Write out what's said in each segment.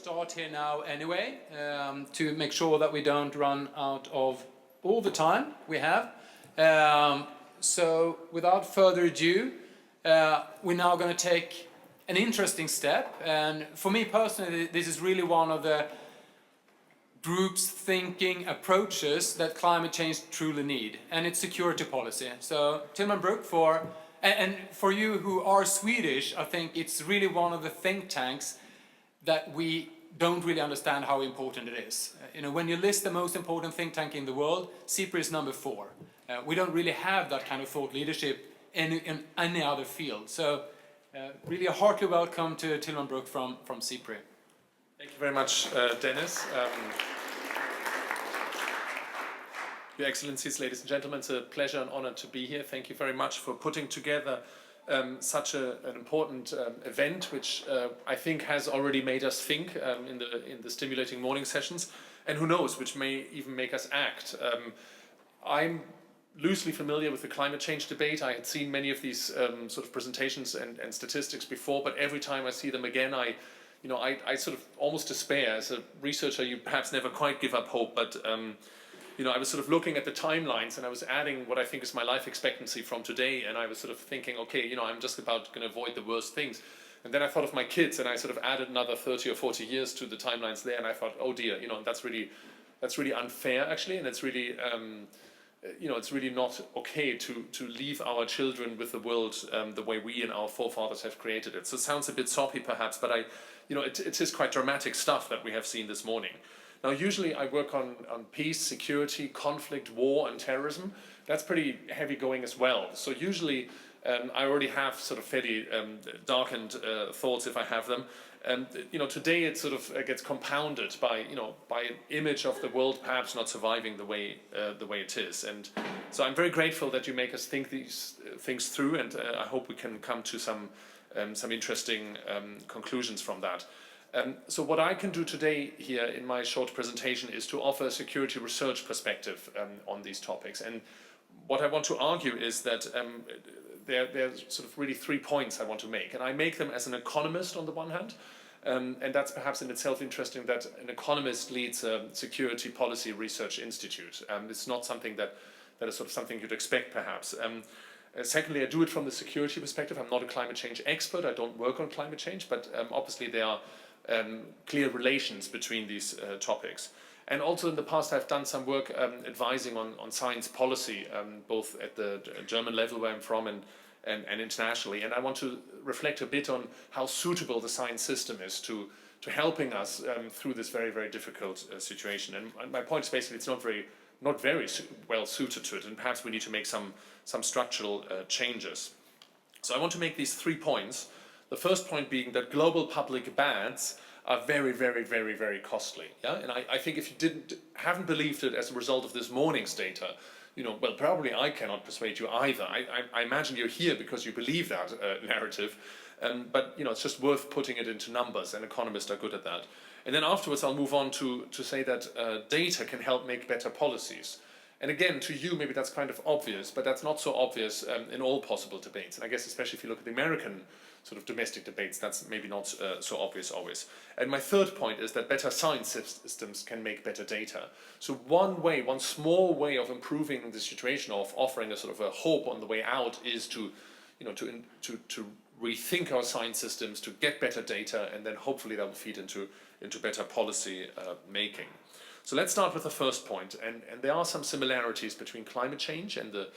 start here now anyway, to make sure that we don't run out of all the time we have. So without further ado, we're now going to take an interesting step, and for me personally, this is really one of the group's thinking approaches that climate change truly need, and it's security policy. So Tilman Brück, and for you who are Swedish, I think it's really one of the think tanks that we don't really understand how important it is. You know, when you list the most important think tank in the world, SIPRI is number 4. We don't really have that kind of thought leadership in any other field. So really a hearty welcome to Tilman Brück from SIPRI. Thank you very much, Dennis. Your Excellencies, ladies and gentlemen, it's a pleasure and honor to be here. Thank you very much for putting together such an important event, which I think has already made us think in the stimulating morning sessions, and who knows, which may even make us act. I'm loosely familiar with the climate change debate. I had seen many of these sort of presentations and statistics before, but every time I see them again, I sort of almost despair. As a researcher, you perhaps never quite give up hope, but you know, I was sort of looking at the timelines, and I was adding what I think is my life expectancy from today, and I was sort of thinking, okay, you know, I'm just about going to avoid the worst things. And then I thought of my kids, and I sort of added another 30 or 40 years to the timelines there, and I thought, oh dear, you know, that's really unfair actually, and it's really you know, it's really not okay to leave our children with the world the way we and our forefathers have created it. So it sounds a bit soppy perhaps, but you know, it is quite dramatic stuff that we have seen this morning. Now, usually I work on peace, security, conflict, war, and terrorism. That's pretty heavy going as well. So usually I already have sort of fairly darkened thoughts if I have them. And you know, today it sort of gets compounded by an image of the world perhaps not surviving the way it is. And so I'm very grateful that you make us think these things through, and I hope we can come to some interesting conclusions from that. So what I can do today here in my short presentation is to offer a security research perspective on these topics. And what I want to argue is that there are sort of really 3 points I want to make. And I make them as an economist on the one hand, and that's perhaps in itself interesting that an economist leads a security policy research institute. It's not something that is sort of something you'd expect perhaps. Secondly, I do it from the security perspective. I'm not a climate change expert. I don't work on climate change, but obviously there are clear relations between these topics. And also in the past I've done some work advising on science policy, both at the German level where I'm from and internationally. And I want to reflect a bit on how suitable the science system is to helping us through this very, very difficult situation. And my point is basically it's not very well suited to it, and perhaps we need to make some structural changes. So I want to make these 3 points. The first point being that global public bads are very, very, very, very costly. Yeah, and I think if you haven't believed it as a result of this morning's data, you know, well, probably I cannot persuade you either. I imagine you're here because you believe that narrative, but you know, it's just worth putting it into numbers, and economists are good at that. And then afterwards, I'll move on to say that data can help make better policies. And again, to you, maybe that's kind of obvious, but that's not so obvious in all possible debates. And I guess especially if you look at the American sort of domestic debates, that's maybe not so obvious always. And my third point is that better science systems can make better data. So one small way of improving the situation, of offering a sort of a hope on the way out, is to rethink our science systems, to get better data, and then hopefully that will feed into better policy making. So let's start with the first point, and there are some similarities between climate change and the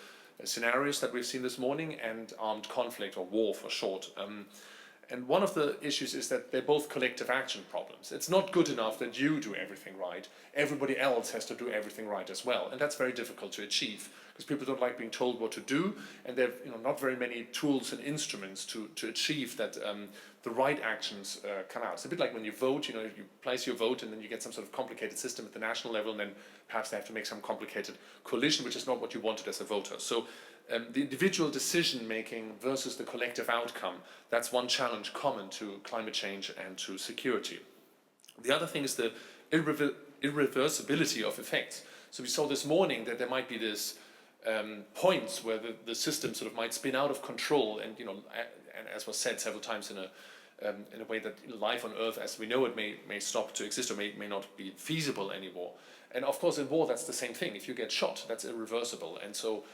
scenarios that we've seen this morning and armed conflict, or war for short. And one of the issues is that they're both collective action problems. It's not good enough that you do everything right. Everybody else has to do everything right as well, and that's very difficult to achieve because people don't like being told what to do, and there are not very many tools and instruments to achieve that the right actions come out. It's a bit like when you vote, you place your vote and then you get some sort of complicated system at the national level, and then perhaps they have to make some complicated coalition, which is not what you wanted as a voter. So the individual decision making versus the collective outcome, that's one challenge common to climate change and to security. The other thing is the irreversibility of effects. So we saw this morning that there might be this points where the system sort of might spin out of control, and and as was said several times in a way that life on Earth as we know it may stop to exist or may not be feasible anymore. And of course in war that's the same thing. If you get shot, that's irreversible. And so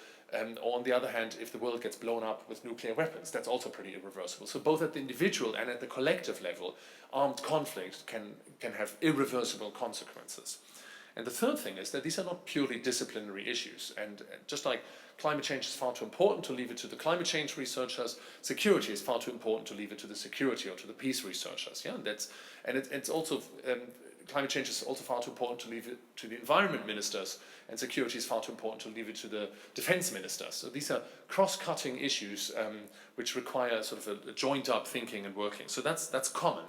or on the other hand, if the world gets blown up with nuclear weapons, that's also pretty irreversible. So both at the individual and at the collective level, armed conflict can have irreversible consequences. And the third thing is that these are not purely disciplinary issues. And just like climate change is far too important to leave it to the climate change researchers, security is far too important to leave it to the security or to the peace researchers. Yeah, it's also climate change is also far too important to leave it to the environment ministers, and security is far too important to leave it to the defense ministers. So these are cross-cutting issues which require sort of a joined-up thinking and working. So that's common.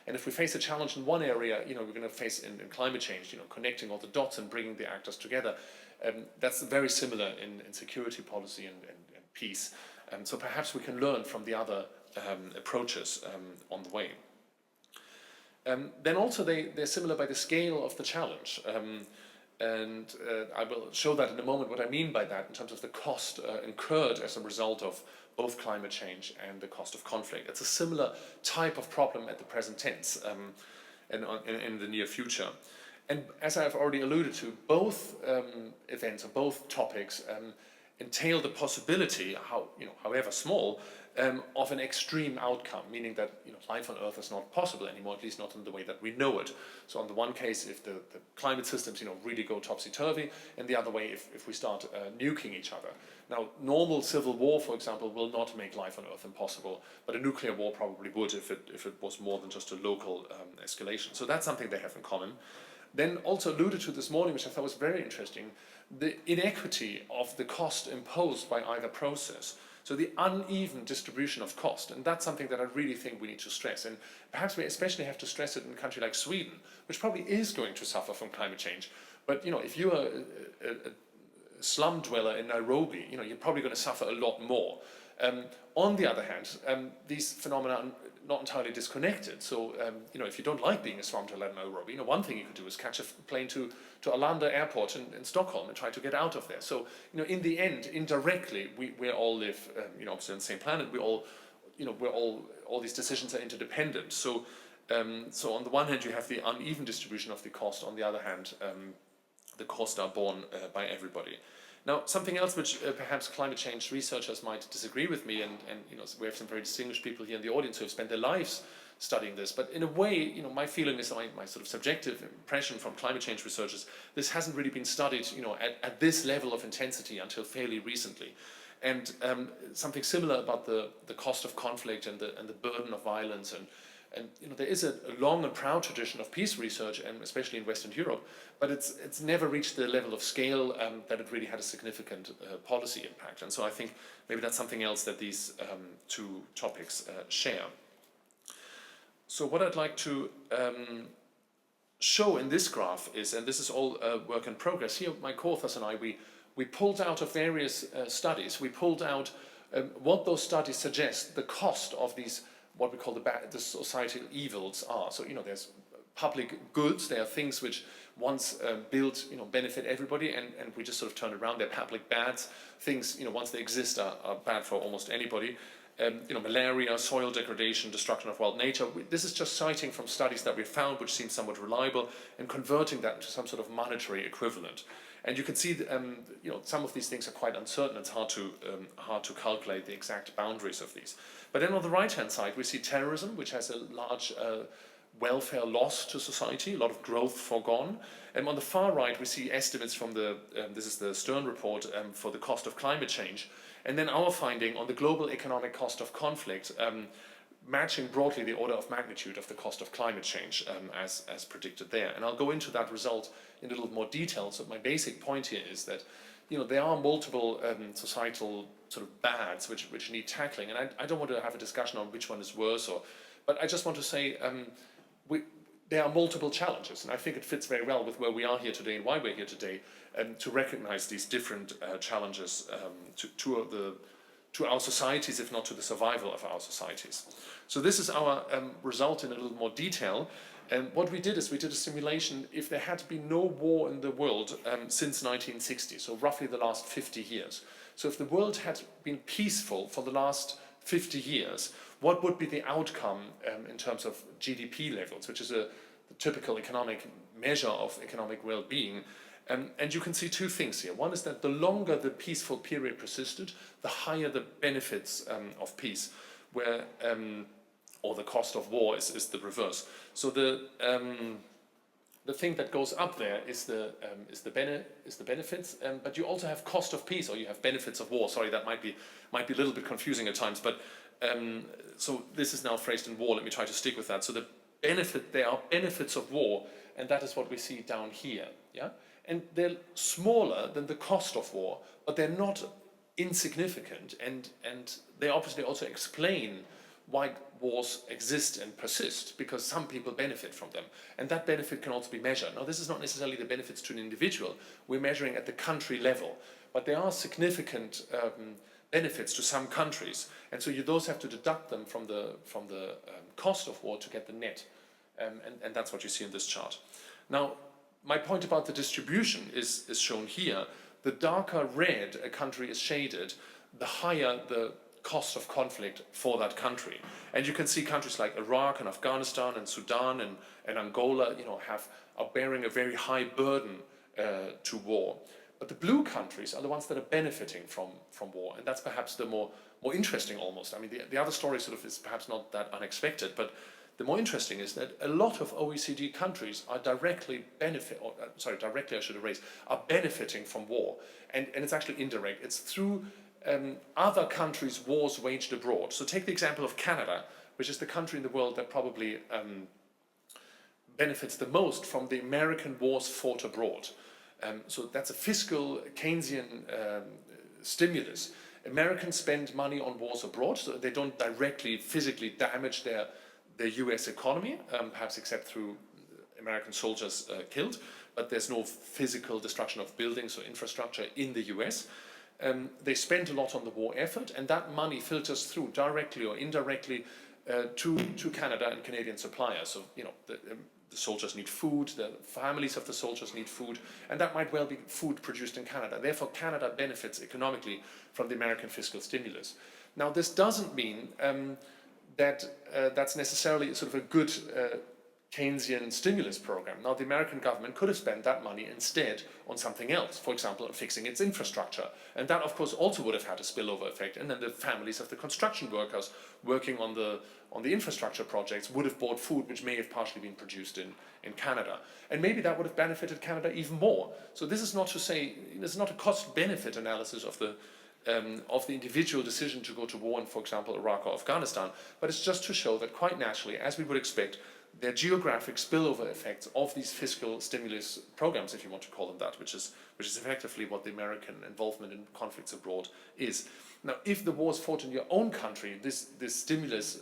And if we face a challenge in one area, we're going to face in climate change, connecting all the dots and bringing the actors together. That's very similar in security policy and peace. So perhaps we can learn from the other approaches on the way. Then also they're similar by the scale of the challenge. I will show that in a moment what I mean by that in terms of the cost incurred as a result of both climate change and the cost of conflict. It's a similar type of problem at the present tense in the near future. And as I've already alluded to, both events or both topics entail the possibility, however small, of an extreme outcome, meaning that life on Earth is not possible anymore, at least not in the way that we know it. So on the one case, if the climate systems really go topsy-turvy, and the other way, if we start nuking each other. Now, normal civil war, for example, will not make life on Earth impossible, but a nuclear war probably would if it was more than just a local escalation. So that's something they have in common. Then also alluded to this morning, which I thought was very interesting, the inequity of the cost imposed by either process. So the uneven distribution of cost, and that's something that I really think we need to stress. And perhaps we especially have to stress it in a country like Sweden, which probably is going to suffer from climate change. But if you're a slum dweller in Nairobi, you're probably going to suffer a lot more. On the other hand, these phenomena are not entirely disconnected. So, if you don't like being a slum dweller in Nairobi, one thing you could do is catch a plane to Arlanda airport in Stockholm and try to get out of there. So, in the end, indirectly, we all live, obviously on the same planet. All these decisions are interdependent. So, so on the one hand, you have the uneven distribution of the cost. On the other hand, the costs are borne by everybody. Now, something else which perhaps climate change researchers might disagree with me, and we have some very distinguished people here in the audience who have spent their lives studying this, but in a way, my feeling is, my sort of subjective impression from climate change researchers, this hasn't really been studied, at this level of intensity until fairly recently. And something similar about the cost of conflict and the burden of violence, and there is a long and proud tradition of peace research, and especially in Western Europe, but it's never reached the level of scale that it really had a significant policy impact. And so I think maybe that's something else that these two topics share. So what I'd like to show in this graph is, and this is all work in progress, here my co-authors and I, we pulled out of various studies, we pulled out what those studies suggest the cost of these, what we call the societal evils are. So, there's public goods, there are things which once built, benefit everybody, and we just sort of turn around. They're public bads. Things, once they exist are bad for almost anybody. Malaria, soil degradation, destruction of wild nature. This is just citing from studies that we found, which seem somewhat reliable, and converting that into some sort of monetary equivalent. And you can see, some of these things are quite uncertain. It's hard to calculate the exact boundaries of these. But then on the right-hand side, we see terrorism, which has a large welfare loss to society, a lot of growth foregone. And on the far right, we see estimates from this is the Stern report for the cost of climate change. And then our finding on the global economic cost of conflict, matching broadly the order of magnitude of the cost of climate change as predicted there. And I'll go into that result in a little more detail. So my basic point here is that there are multiple societal sort of bads which need tackling. And I don't want to have a discussion on which one is worse, but I just want to say there are multiple challenges. And I think it fits very well with where we are here today and why we're here today, to recognize these different challenges to our societies, if not to the survival of our societies. So this is our result in a little more detail. And what we did is we did a simulation if there had been no war in the world since 1960, so roughly the last 50 years. So if the world had been peaceful for the last 50 years, what would be the outcome in terms of GDP levels, which is the typical economic measure of economic well-being. And you can see two things here. One is that the longer the peaceful period persisted, the higher the benefits of peace, where or the cost of war is the reverse. So the thing that goes up there is the benefits, but you also have cost of peace, or you have benefits of war. Sorry, that might be a little bit confusing at times, but so this is now phrased in war. Let me try to stick with that. So there are benefits of war, and that is what we see down here. Yeah, and they're smaller than the cost of war, but they're not insignificant, and they obviously also explain why wars exist and persist, because some people benefit from them, and that benefit can also be measured. Now, this is not necessarily the benefits to an individual. We're measuring at the country level, but there are significant benefits to some countries, and so those have to deduct them from the cost of war to get the net, and that's what you see in this chart. Now, my point about the distribution is shown here. The darker red a country is shaded, the higher the cost of conflict for that country. And you can see countries like Iraq and Afghanistan and Sudan and Angola, are bearing a very high burden to war. But the blue countries are the ones that are benefiting from war, and that's perhaps the more interesting almost. I mean, the other story sort of is perhaps not that unexpected, but the more interesting is that a lot of OECD countries are directly are benefiting from war, and it's actually indirect. It's through other countries' wars waged abroad. So take the example of Canada, which is the country in the world that probably benefits the most from the American wars fought abroad. So that's a fiscal Keynesian stimulus. Americans spend money on wars abroad, so they don't directly physically damage their US economy, perhaps except through American soldiers killed, but there's no physical destruction of buildings or infrastructure in the US. They spend a lot on the war effort, and that money filters through directly or indirectly to Canada and Canadian suppliers. So, the soldiers need food, the families of the soldiers need food, and that might well be food produced in Canada. Therefore, Canada benefits economically from the American fiscal stimulus. Now, this doesn't mean that that's necessarily sort of a good Keynesian stimulus program. Now, the American government could have spent that money instead on something else, for example, on fixing its infrastructure. And that, of course, also would have had a spillover effect. And then the families of the construction workers working on the infrastructure projects would have bought food which may have partially been produced in Canada. And maybe that would have benefited Canada even more. So this is not to say, this is not a cost-benefit analysis of the individual decision to go to war in, for example, Iraq or Afghanistan, but it's just to show that quite naturally, as we would expect, there are geographic spillover effects of these fiscal stimulus programs, if you want to call them that, which is effectively what the American involvement in conflicts abroad is. Now, if the war is fought in your own country, this stimulus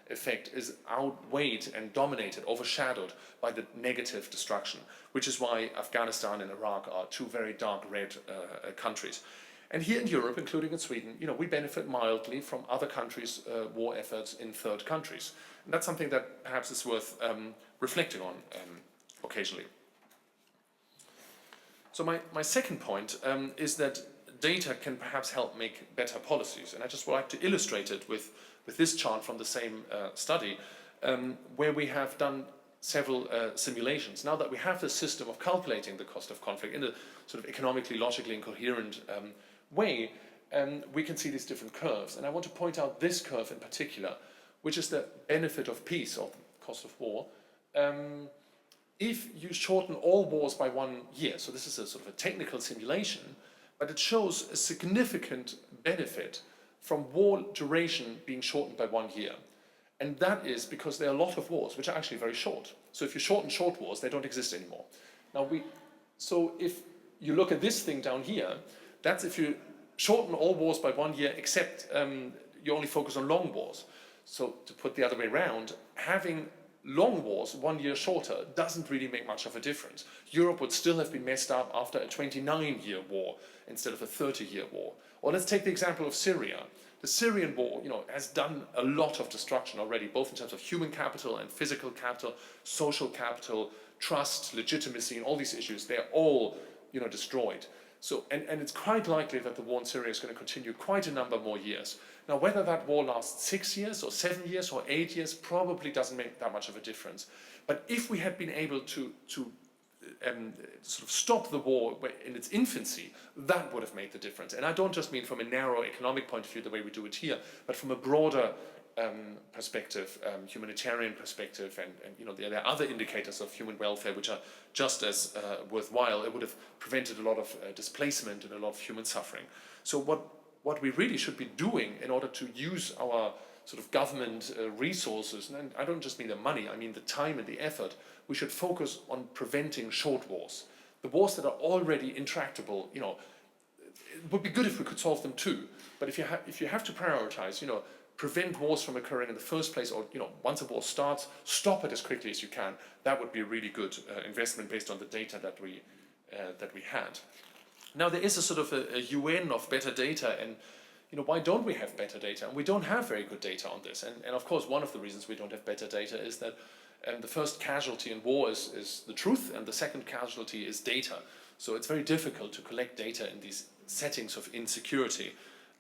effect is outweighed and dominated, overshadowed by the negative destruction, which is why Afghanistan and Iraq are two very dark red countries. And here in Europe, including in Sweden, we benefit mildly from other countries' war efforts in third countries. And that's something that perhaps is worth reflecting on occasionally. So my second point is that data can perhaps help make better policies. And I just would like to illustrate it with this chart from the same study, where we have done several simulations. Now that we have the system of calculating the cost of conflict in a sort of economically, logically, and coherent way, we can see these different curves. And I want to point out this curve in particular, which is the benefit of peace, or the cost of war. If you shorten all wars by 1 year, so this is a sort of a technical simulation, but it shows a significant benefit from war duration being shortened by 1 year. And that is because there are a lot of wars which are actually very short. So if you shorten short wars, they don't exist anymore. Now so if you look at this thing down here, that's if you shorten all wars by 1 year, except you only focus on long wars. So to put the other way around, having long wars 1 year shorter doesn't really make much of a difference. Europe would still have been messed up after a 29-year war instead of a 30-year war. Or let's take the example of Syria. The Syrian war, has done a lot of destruction already, both in terms of human capital and physical capital, social capital, trust, legitimacy, and all these issues. They're all, destroyed. So, and it's quite likely that the war in Syria is going to continue quite a number more years. Now, whether that war lasts 6 years or 7 years or 8 years probably doesn't make that much of a difference. But if we had been able to sort of stop the war in its infancy, that would have made the difference. And I don't just mean from a narrow economic point of view, the way we do it here, but from a broader perspective, humanitarian perspective, and you know, there are other indicators of human welfare which are just as worthwhile. It would have prevented a lot of displacement and a lot of human suffering. So what we really should be doing in order to use our sort of government resources, and I don't just mean the money, I mean the time and the effort, we should focus on preventing short wars. The wars that are already intractable, you know, it would be good if we could solve them too, but if you have to prioritize, you know, prevent wars from occurring in the first place, or, you know, once a war starts, stop it as quickly as you can. That would be a really good investment based on the data that we had. Now, there is a sort of a UN of better data, and you know, why don't we have better data? And we don't have very good data on this. And of course, one of the reasons we don't have better data is that the first casualty in war is the truth, and the second casualty is data. So it's very difficult to collect data in these settings of insecurity.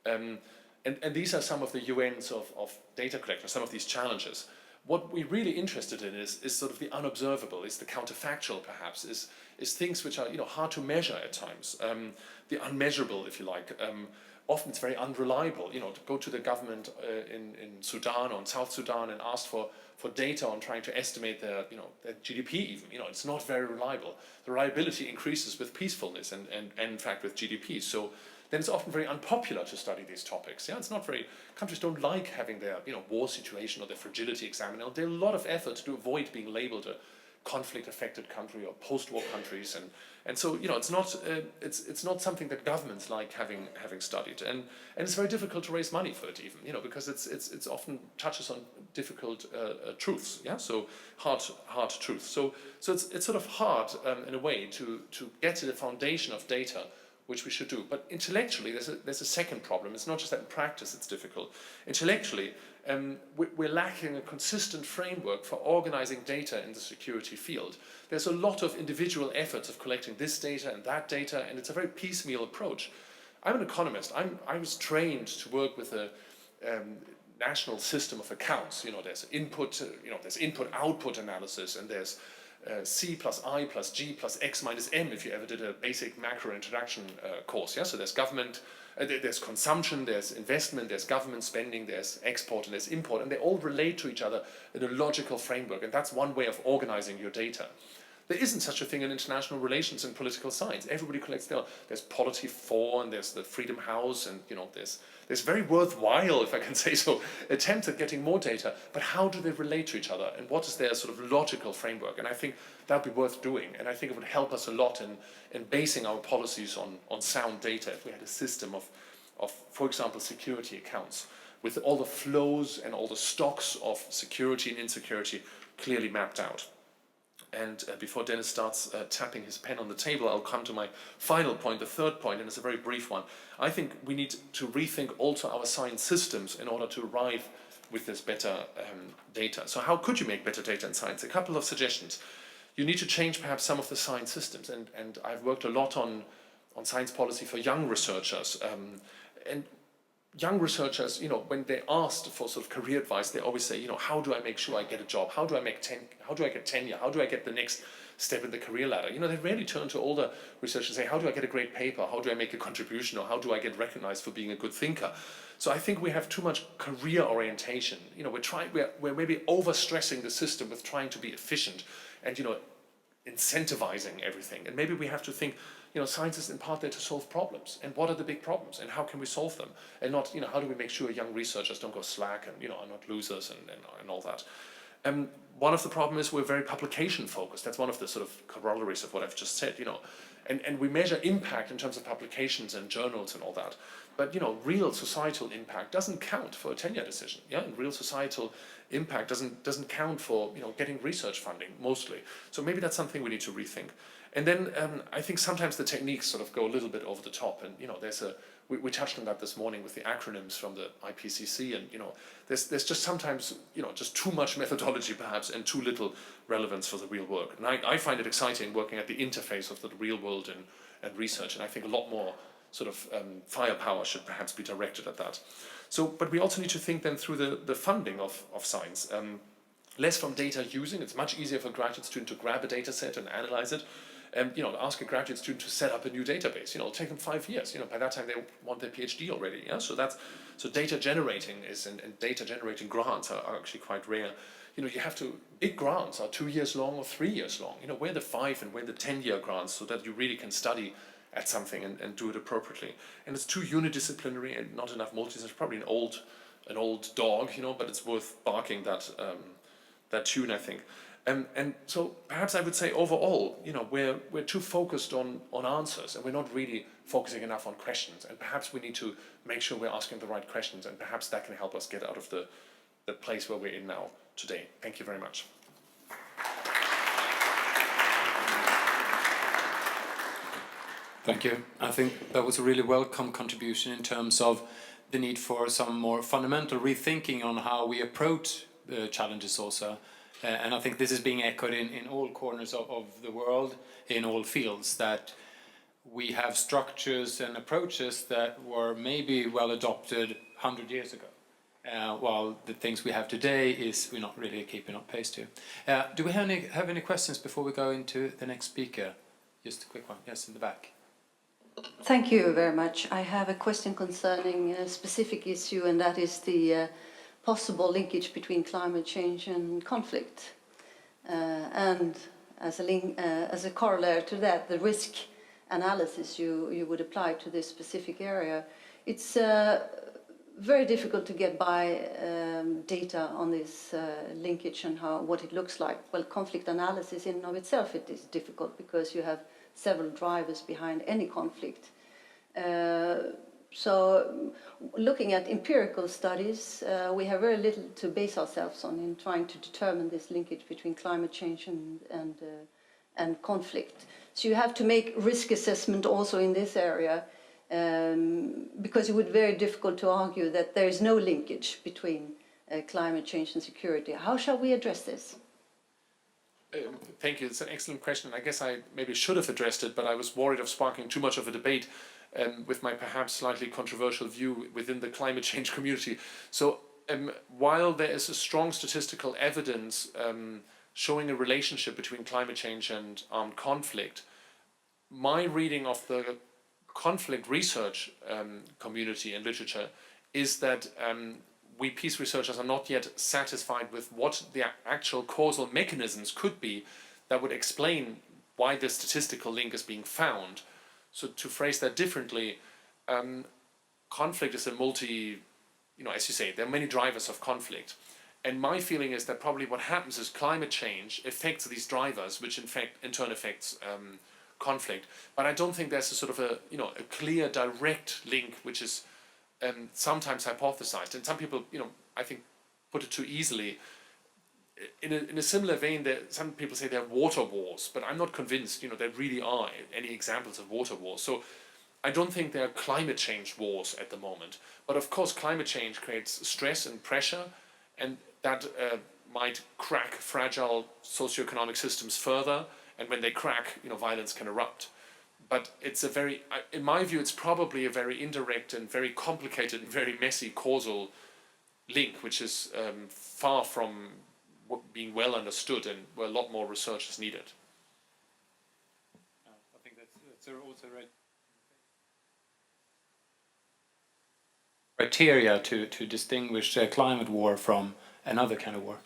And these are some of the UNs of data collection, some of these challenges. What we're really interested in is sort of the unobservable, is the counterfactual perhaps, is things which are, you know, hard to measure at times, the unmeasurable, if you like. Often it's very unreliable, you know, to go to the government in Sudan or in South Sudan and ask for data on trying to estimate their, you know, their GDP even, you know, it's not very reliable. The reliability increases with peacefulness and in fact with GDP. So then it's often very unpopular to study these topics. Yeah, it's not very, countries don't like having their, you know, war situation or their fragility examined. There's a lot of effort to avoid being labeled a conflict-affected country or post-war countries, and so, you know, it's not something that governments like having studied, and it's very difficult to raise money for it even, you know, because it's often touches on difficult truths, yeah, so hard truths. So it's sort of hard in a way to get to the foundation of data, which we should do. But intellectually, there's a second problem. It's not just that in practice it's difficult. Intellectually, we're lacking a consistent framework for organizing data in the security field. There's a lot of individual efforts of collecting this data, and it's a very piecemeal approach. I'm an economist. I was trained to work with a national system of accounts. You know, there's input-output analysis, and there's C plus I plus G plus X minus M if you ever did a basic macro introduction course. Yeah, so there's government, there's consumption, there's investment, there's government spending, there's export and there's import, and they all relate to each other in a logical framework, and that's one way of organizing your data. There isn't such a thing in international relations and political science. Everybody collects data. There's Polity 4 and there's the Freedom House, and you know, there's very worthwhile, if I can say so, attempts at getting more data, but how do they relate to each other, and what is their sort of logical framework? And I think that would be worth doing, and I think it would help us a lot in basing our policies on sound data if we had a system of, for example, security accounts with all the flows and all the stocks of security and insecurity clearly mapped out. And before Dennis starts tapping his pen on the table, I'll come to my final point, the third point, and it's a very brief one. I think we need to rethink also our science systems in order to arrive with this better data. So how could you make better data in science? A couple of suggestions. You need to change perhaps some of the science systems, and I've worked a lot on science policy for young researchers. And young researchers, you know, when they're asked for sort of career advice, they always say, you know, how do I make sure I get a job? How do I get tenure? How do I get the next step in the career ladder? You know, they rarely turn to older researchers and say, how do I get a great paper? How do I make a contribution? Or how do I get recognized for being a good thinker? So I think we have too much career orientation. You know, we're maybe overstressing the system with trying to be efficient and, you know, incentivizing everything. And maybe we have to think, you know, science is in part there to solve problems. And what are the big problems? And how can we solve them? And not, you know, how do we make sure young researchers don't go slack and, you know, are not losers and all that. One of the problems is we're very publication focused. That's one of the sort of corollaries of what I've just said, you know. And we measure impact in terms of publications and journals and all that. But, you know, real societal impact doesn't count for a tenure decision. Yeah, and real societal impact doesn't count for, you know, getting research funding mostly. So maybe that's something we need to rethink. And then I think sometimes the techniques sort of go a little bit over the top, and you know, we touched on that this morning with the acronyms from the IPCC, and you know, there's just sometimes, you know, just too much methodology perhaps and too little relevance for the real work. And I find it exciting working at the interface of the real world and research, and I think a lot more sort of firepower should perhaps be directed at that. So, but we also need to think then through the funding of science. Less from data using. It's much easier for a graduate student to grab a data set and analyze it. And ask a graduate student to set up a new database. It'll take them 5 years. By that time they want their PhD already. Yeah, so data generating and data generating grants are actually quite rare. You have to, big grants are 2 years long or 3 years long. Where the 5 and where the 10-year grants, so that you really can study at something and do it appropriately. And it's too unidisciplinary and not enough multidisciplinary. Probably an old dog, but it's worth barking that tune, I think. And so perhaps I would say overall, we're too focused on answers, and we're not really focusing enough on questions. And perhaps we need to make sure we're asking the right questions, and perhaps that can help us get out of the place where we're in now today. Thank you very much. Thank you. I think that was a really welcome contribution in terms of the need for some more fundamental rethinking on how we approach challenges also. And I think this is being echoed in all corners of the world, in all fields, that we have structures and approaches that were maybe well adopted 100 years ago, while the things we have today we're not really keeping up pace to. Do we have any questions before we go into the next speaker? Just a quick one. Yes, in the back. Thank you very much. I have a question concerning a specific issue, and that is the possible linkage between climate change and conflict. And as a corollary to that, the risk analysis you would apply to this specific area. It's very difficult to get by data on this linkage and what it looks like. Well, conflict analysis in and of itself, it is difficult because you have several drivers behind any conflict. So looking at empirical studies, we have very little to base ourselves on in trying to determine this linkage between climate change and conflict. So you have to make risk assessment also in this area, because it would be very difficult to argue that there is no linkage between climate change and security. How shall we address this? Thank you. It's an excellent question. I guess I maybe should have addressed it, but I was worried of sparking too much of a debate with my perhaps slightly controversial view within the climate change community. So while there is a strong statistical evidence showing a relationship between climate change and armed conflict, my reading of the conflict research community and literature is that we peace researchers are not yet satisfied with what the actual causal mechanisms could be that would explain why the statistical link is being found. So to phrase that differently, conflict is a as you say, there are many drivers of conflict. And my feeling is that probably what happens is climate change affects these drivers, which in turn affects conflict. But I don't think there's a sort of a clear direct link, which is sometimes hypothesized, and some people, I think, put it too easily. In a similar vein, some people say there are water wars, but I'm not convinced, there really are any examples of water wars. So I don't think there are climate change wars at the moment. But of course, climate change creates stress and pressure, and that might crack fragile socioeconomic systems further. And when they crack, violence can erupt. But it's in my view, it's probably a very indirect and very complicated and very messy causal link, which is far from being well understood, and where a lot more research is needed. I think that's also right. Criteria to distinguish climate war from another kind of war.